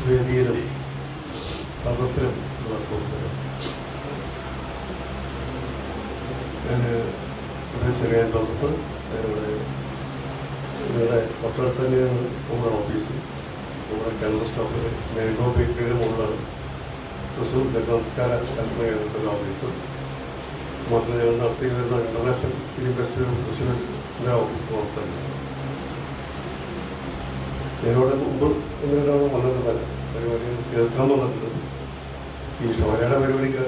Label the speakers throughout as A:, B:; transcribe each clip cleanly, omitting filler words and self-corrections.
A: വേദിയിലും സദസ്സിലും ഉള്ള സുഹൃത്തുക്കൾ, ഞാൻ ഇവിടെ ചെറിയാൻ ജോസഫ്. ഇവിടെ തൊട്ടടുത്ത് തന്നെയാണ് നമ്മുടെ ഓഫീസ്. നമ്മുടെ കേരള സ്റ്റോപ്പിൽ മാംഗോ ബേക്കറിയുടെ മുകളിലാണ് തൃശ്ശൂർ ജനസംസ്കാര ചലച്ചിത്ര കേന്ദ്രത്തിൻ്റെ ഓഫീസ്. മാത്രമല്ല, ഞങ്ങൾ നടത്തി വരുന്ന ഇൻ്റർനാഷണൽ ഫിലിം ഫെസ്റ്റിവൽ തൃശ്ശൂരിൻ്റെ ഓഫീസ് മാത്രമല്ല. ഞാനിവിടെ മുമ്പ് ഒന്നിനാണ് വന്നത്, പല പരിപാടികൾ കേൾക്കാൻ വന്നിട്ടുണ്ട്. ഈ ഷോരയുടെ പരിപാടിക്ക്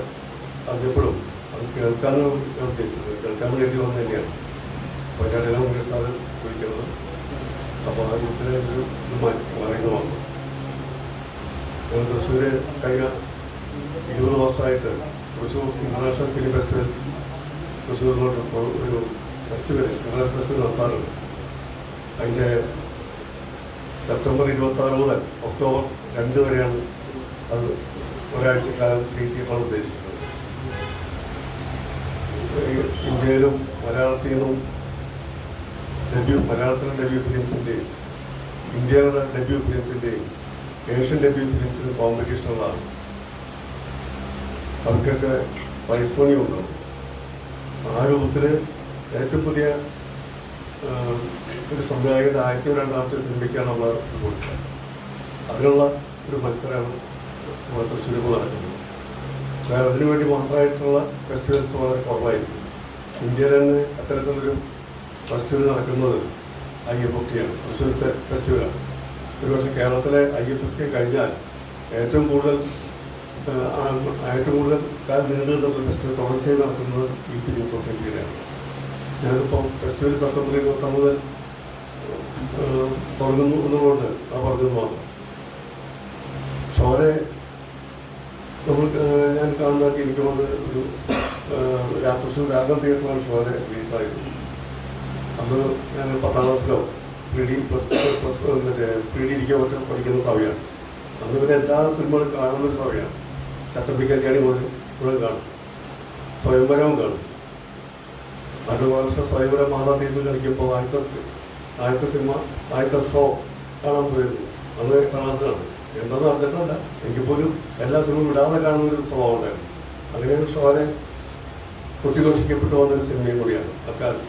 A: അറിഞ്ഞപ്പോഴും അത് കേൾക്കാനാണ് ഞാൻ ഉദ്ദേശിച്ചത്. കേൾക്കാൻ വേണ്ടി വന്നു തന്നെയാണ്. പരിപാടിയെല്ലാം മുന്നേ സാറ് വിളിക്കുന്നത് സഭാഗത്തിലെ ഒരു പറയുന്ന വന്നു. ഞങ്ങൾ തൃശ്ശൂർ കഴിഞ്ഞ 20 വർഷമായിട്ട് തൃശ്ശൂർ ഇൻ്റർനാഷണൽ ഫിലിം ഫെസ്റ്റിവൽ തൃശ്ശൂരിലോട്ട് ഒരു ഫെസ്റ്റിവൽ ഇൻ്റർനാഷണൽ ഫെസ്റ്റിവൽ നടത്താറുണ്ട്. അതിൻ്റെ സെപ്റ്റംബർ 26 മുതൽ ഒക്ടോബർ 2 വരെയാണ് അത് ഒരാഴ്ചക്കാലം ചെയ്യിക്കാൻ ഉദ്ദേശിച്ചത്. ഇന്ത്യയിലും മലയാളത്തിൽ നിന്നും മലയാളത്തിലെ ഡെബ്യൂ ഫിലിംസിൻ്റെയും ഇന്ത്യയിലെ ഡെബ്യൂ ഫിലിംസിൻ്റെയും ഏഷ്യൻ ഡെബ്യൂ ഫിലിംസിൻ്റെ കോമ്പറ്റീഷനുകളാണ്. അവർക്കൊക്കെ പ്രൈസ് മണി ഉണ്ടാവും. ആ രൂപത്തിൽ ഏറ്റവും പുതിയ ഒരു സംവിധായകൻ്റെ 1200ാമത്തെ സിനിമയ്ക്കാണ് നമ്മൾ കൊടുക്കുക. അതിനുള്ള ഒരു മത്സരമാണ് നമ്മുടെ തൃശ്ശൂരിൽ നടക്കുന്നത്. പക്ഷേ അതിനുവേണ്ടി മാത്രമായിട്ടുള്ള ഫെസ്റ്റിവൽസ് വളരെ കുറവായിരിക്കും. ഇന്ത്യയിൽ തന്നെ അത്തരത്തിലൊരു ഫെസ്റ്റിവൽ നടക്കുന്നത് IFFT ആണ്, തൃശ്ശൂരത്തെ ഫെസ്റ്റിവലാണ്. ഒരുപക്ഷെ കേരളത്തിലെ IFFT കഴിഞ്ഞാൽ ഏറ്റവും കൂടുതൽ കാലം നീണ്ടു നിന്നുള്ള ഫെസ്റ്റിവൽ തുടർച്ചയായി നടക്കുന്നത് ഈ ഫിലിം സൊസൈറ്റിയിലാണ്. ഞാനിപ്പോൾ ഫെസ്റ്റിവൽ സെപ്റ്റംബർ 29 മുതൽ തുടങ്ങുന്നു എന്നുകൊണ്ട് പറഞ്ഞത് മാത്രം. ഷോരെ ഞാൻ കാണുന്നതൊക്കെ എനിക്കുള്ളത് ഒരു തൃശ്ശൂർ രാഗം തിയേറ്ററിലാണ് ഷോരെ റിലീസായത്. അന്ന് ഞാൻ 10ാം ക്ലാസ്സിലോ പ്രീ ഇരിക്കാൻ പഠിക്കുന്ന സമയമാണ്. അന്ന് പിന്നെ എല്ലാ സിനിമകളും കാണുന്നൊരു സമയമാണ്. ചട്ടമ്പിക്കല്യാണി മുഴുവൻ കാണും, സ്വയംവരവും കാണും. അടുത്ത വർഷം സ്വയംവരം മാതാ തീർന്ന് കളിക്കുമ്പോൾ ആദ്യത്തെ സിനിമ ആദ്യത്തെ ഷോ കാണാൻ പോയിരുന്നു. അന്ന് 8ാം ക്ലാസ്സിലാണ്. എന്താണെന്ന് അറിഞ്ഞിട്ടല്ല, എനിക്ക് പോലും എല്ലാ സിനിമയും വിടാതെ കാണുന്നൊരു സ്വഭാവം ഉണ്ടായിരുന്നു. അങ്ങനെയാണ് ഷോരെ കുട്ടിഘോഷിക്കപ്പെട്ടു വന്നൊരു സിനിമയും കൂടിയാണ് അക്കാലത്ത്.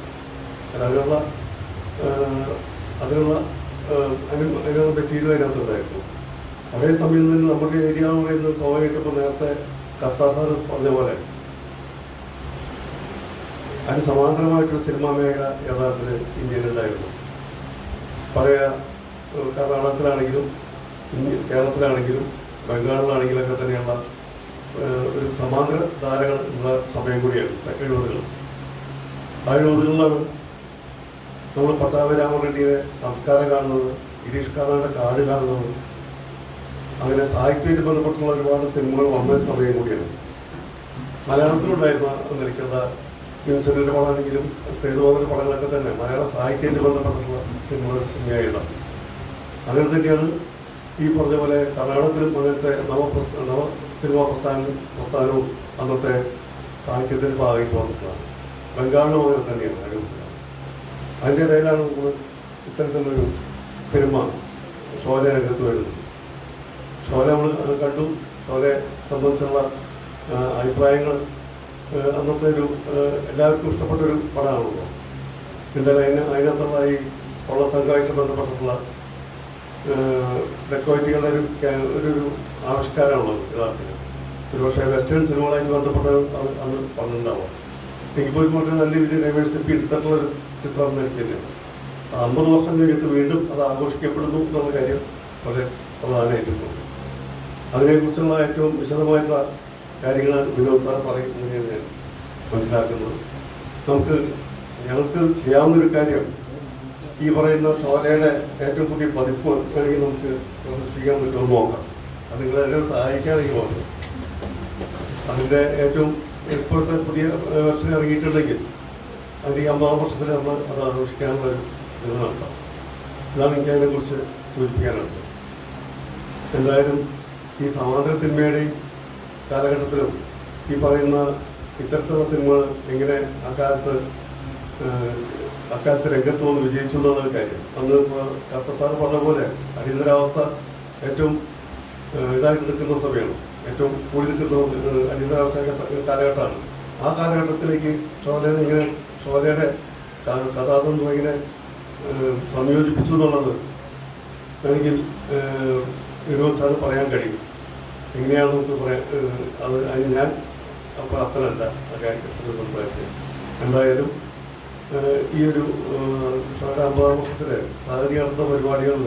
A: അതിനുള്ള മെറ്റീരിയൽ അതിനകത്തുണ്ടായിരുന്നു. അതേസമയം തന്നെ നമ്മുടെ ഏരിയ എന്ന് പറയുന്നത് സ്വാഭാവികമായിട്ടിപ്പോൾ നേരത്തെ കർത്താസാർ പറഞ്ഞ പോലെ അതിന് സമാന്തരമായിട്ടൊരു സിനിമാ മേഖല യഥാർത്ഥത്തിൽ ഇന്ത്യയിലുണ്ടായിരുന്നു. പഴയ കർണാടകത്തിലാണെങ്കിലും കേരളത്തിലാണെങ്കിലും ബംഗാളിലാണെങ്കിലൊക്കെ തന്നെയുള്ള ഒരു സമാന്തര ധാരകൾ ഉള്ള സമയം കൂടിയാണ് 70കൾ. ആ 70കളിലാണ് നമ്മൾ പട്ടാഭിരാമറെഡ്ഡിയുടെ സംസ്കാരം കാണുന്നത്, ഗിരീഷ് കാർണാടിന്റെ കാട് കാണുന്നത്. അങ്ങനെ സാഹിത്യമായിട്ട് ബന്ധപ്പെട്ടുള്ള ഒരുപാട് സിനിമകൾ വന്നൊരു സമയം കൂടിയാണ്. മലയാളത്തിലുണ്ടായിരുന്ന നിലയ്ക്കുള്ള വിൻസെന്റിന്റെ പടമാണെങ്കിലും സേതുബാബുവിന്റെ പടങ്ങളൊക്കെ തന്നെ മലയാള സാഹിത്യമായിട്ട് ബന്ധപ്പെട്ടിട്ടുള്ള സിനിമയായതാണ്. അങ്ങനെ തന്നെയാണ് ഈ പറഞ്ഞ പോലെ കർണാടകത്തിലും അങ്ങനത്തെ നവ സിനിമാ പ്രസ്ഥാനവും അന്നത്തെ സാഹിത്യത്തിൻ്റെ ഭാഗമായിട്ട് വന്നിട്ടുള്ളതാണ്. ബംഗാളിലും അങ്ങനെ തന്നെയാണ്. അതിൻ്റെ ഇടയിലാണ് നമ്മൾ ഇത്തരത്തിലുള്ളൊരു സിനിമ ഷോലെ രംഗത്ത് വരുന്നത്. ഷോലെ നമ്മൾ കണ്ടു. ഷോലെ സംബന്ധിച്ചുള്ള അഭിപ്രായങ്ങൾ അന്നത്തെ ഒരു എല്ലാവർക്കും ഇഷ്ടപ്പെട്ടൊരു പടമാണല്ലോ. എന്തായാലും അതിനകത്തുള്ള ഈ കൊള്ള സംഘമായിട്ട് ബന്ധപ്പെട്ടിട്ടുള്ള ഡെക്കോയിറ്റികളുടെ ഒരു ആവിഷ്കാരമാണുള്ളത് യഥാർത്ഥത്തിൽ. ഒരുപക്ഷെ വെസ്റ്റേൺ സിനിമകളായിട്ട് ബന്ധപ്പെട്ട അന്ന് പറഞ്ഞിട്ടുണ്ടാവാം. എനിക്ക് പോലും വളരെ നല്ല രീതിയിൽ ഡൈവേഴ്സിറ്റി എടുത്തിട്ടുള്ളൊരു ചിത്രം എനിക്ക് തന്നെയാണ്. 50 വർഷം കഴിഞ്ഞിട്ട് വീണ്ടും അത് ആഘോഷിക്കപ്പെടുന്നു എന്നുള്ള കാര്യം വളരെ പ്രധാനമായിട്ടുണ്ട്. അതിനെക്കുറിച്ചുള്ള ഏറ്റവും വിശദമായിട്ടുള്ള കാര്യങ്ങൾ വിനോദ് സാർ പറയുന്നതിന് ഞാൻ മനസ്സിലാക്കുന്നത്. ഞങ്ങൾക്ക് ചെയ്യാവുന്നൊരു കാര്യം ഈ പറയുന്ന ഷോലയുടെ ഏറ്റവും പുതിയ പതിപ്പ് വേണമെങ്കിൽ നമുക്ക് പ്രദർശിപ്പിക്കാൻ പറ്റുമോ നോക്കാം. അത് നിങ്ങളെല്ലാം സഹായിക്കാനെങ്കിൽ പറഞ്ഞു. അതിൻ്റെ ഏറ്റവും ഇപ്പോഴത്തെ പുതിയ വെർഷൻ ഇറങ്ങിയിട്ടുണ്ടെങ്കിൽ അതിൻ്റെ 50ാം വർഷത്തിൽ നമ്മൾ അത് ആഘോഷിക്കാനുള്ളൊരു ഇത് നടത്താം. ഇതാണ് എനിക്ക് അതിനെക്കുറിച്ച് സൂചിപ്പിക്കാനുള്ളത്. എന്തായാലും ഈ സമാന്തര സിനിമയുടെയും കാലഘട്ടത്തിലും ഈ പറയുന്ന ഇത്തരത്തിലുള്ള സിനിമകൾ എങ്ങനെ അക്കാലത്ത് രംഗത്ത് വന്ന് വിജയിച്ചു എന്നുള്ള കാര്യം. അന്ന് കർത്ത സാർ പറഞ്ഞ പോലെ അടിയന്തരാവസ്ഥ ഏറ്റവും ഇതായിട്ട് നിൽക്കുന്ന സമയമാണ്, ഏറ്റവും കൂടി നിൽക്കുന്ന അടിയന്തരാവസ്ഥ കാലഘട്ടമാണ്. ആ കാലഘട്ടത്തിലേക്ക് ഷോലയുടെ കഥാതന്ത്വം ഇങ്ങനെ സംയോജിപ്പിച്ചു എന്നുള്ളത് വേണമെങ്കിൽ വിനോദ് സാറ് പറയാൻ കഴിയും. എങ്ങനെയാണ് നമുക്ക് പറയാൻ അതിന് ഞാൻ പ്രാപ്തനല്ല ആ കാര്യത്തിൽ സംസാരിച്ച്. എന്തായാലും ഈ ഒരു ഷോയുടെ 50-ാം വർഷത്തിലെ സാഹിത്യ നടത്തുന്ന പരിപാടികളിൽ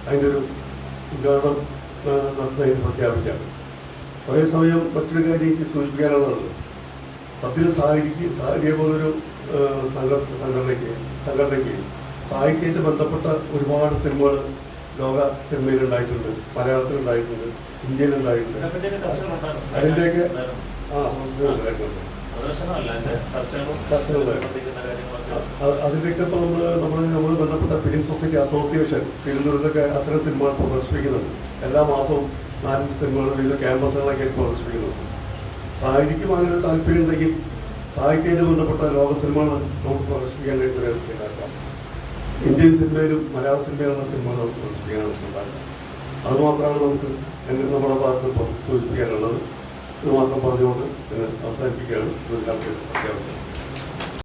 A: അതിൻ്റെ ഒരു ഉദ്ഘാടനം നടത്തുന്നതിന് പ്രഖ്യാപിക്കാം. ഒരേ സമയം മറ്റൊരു കാര്യം എനിക്ക് സൂചിപ്പിക്കാനുള്ളത്, സത്യത്തിൽ സാഹിത്യ പോലൊരു സംഘടനയ്ക്ക് സാഹിത്യമായിട്ട് ബന്ധപ്പെട്ട ഒരുപാട് സിനിമകൾ ലോക സിനിമയിലുണ്ടായിട്ടുണ്ട്, മലയാളത്തിലുണ്ടായിട്ടുണ്ട്, ഇന്ത്യയിലുണ്ടായിട്ടുണ്ട്. അതിൻ്റെയൊക്കെ അതിൻ്റെയൊക്കെ ഇപ്പോൾ നമ്മൾ ബന്ധപ്പെട്ട ഫിലിം സൊസൈറ്റി അസോസിയേഷൻ തിരുവനന്തപുരത്തൊക്കെ അത്തരം സിനിമകൾ പ്രദർശിപ്പിക്കുന്നുണ്ട്. എല്ലാ മാസവും 4 സിനിമകൾ വിവിധ ക്യാമ്പസുകളൊക്കെ പ്രദർശിപ്പിക്കുന്നുണ്ട്. സാഹിത്യക്കും അങ്ങനെ ഒരു താല്പര്യം ഉണ്ടെങ്കിൽ സാഹിത്യമായിട്ട് ബന്ധപ്പെട്ട ലോക സിനിമകൾ നമുക്ക് പ്രദർശിപ്പിക്കാൻ കഴിയുന്ന ഒരു അവസ്ഥയുണ്ടാക്കാം. ഇന്ത്യൻ സിനിമയിലും മലയാള സിനിമയിലുള്ള സിനിമകൾ നമുക്ക് പ്രദർശിപ്പിക്കാൻ അവസ്ഥയുണ്ടാക്കാം. അതുമാത്രമാണ് നമുക്ക് നമ്മുടെ ഭാഗത്ത് സൂചിപ്പിക്കാനുള്ളത്. ഇത് മാത്രം പറഞ്ഞുകൊണ്ട് അവസാനിപ്പിക്കുകയാണ്.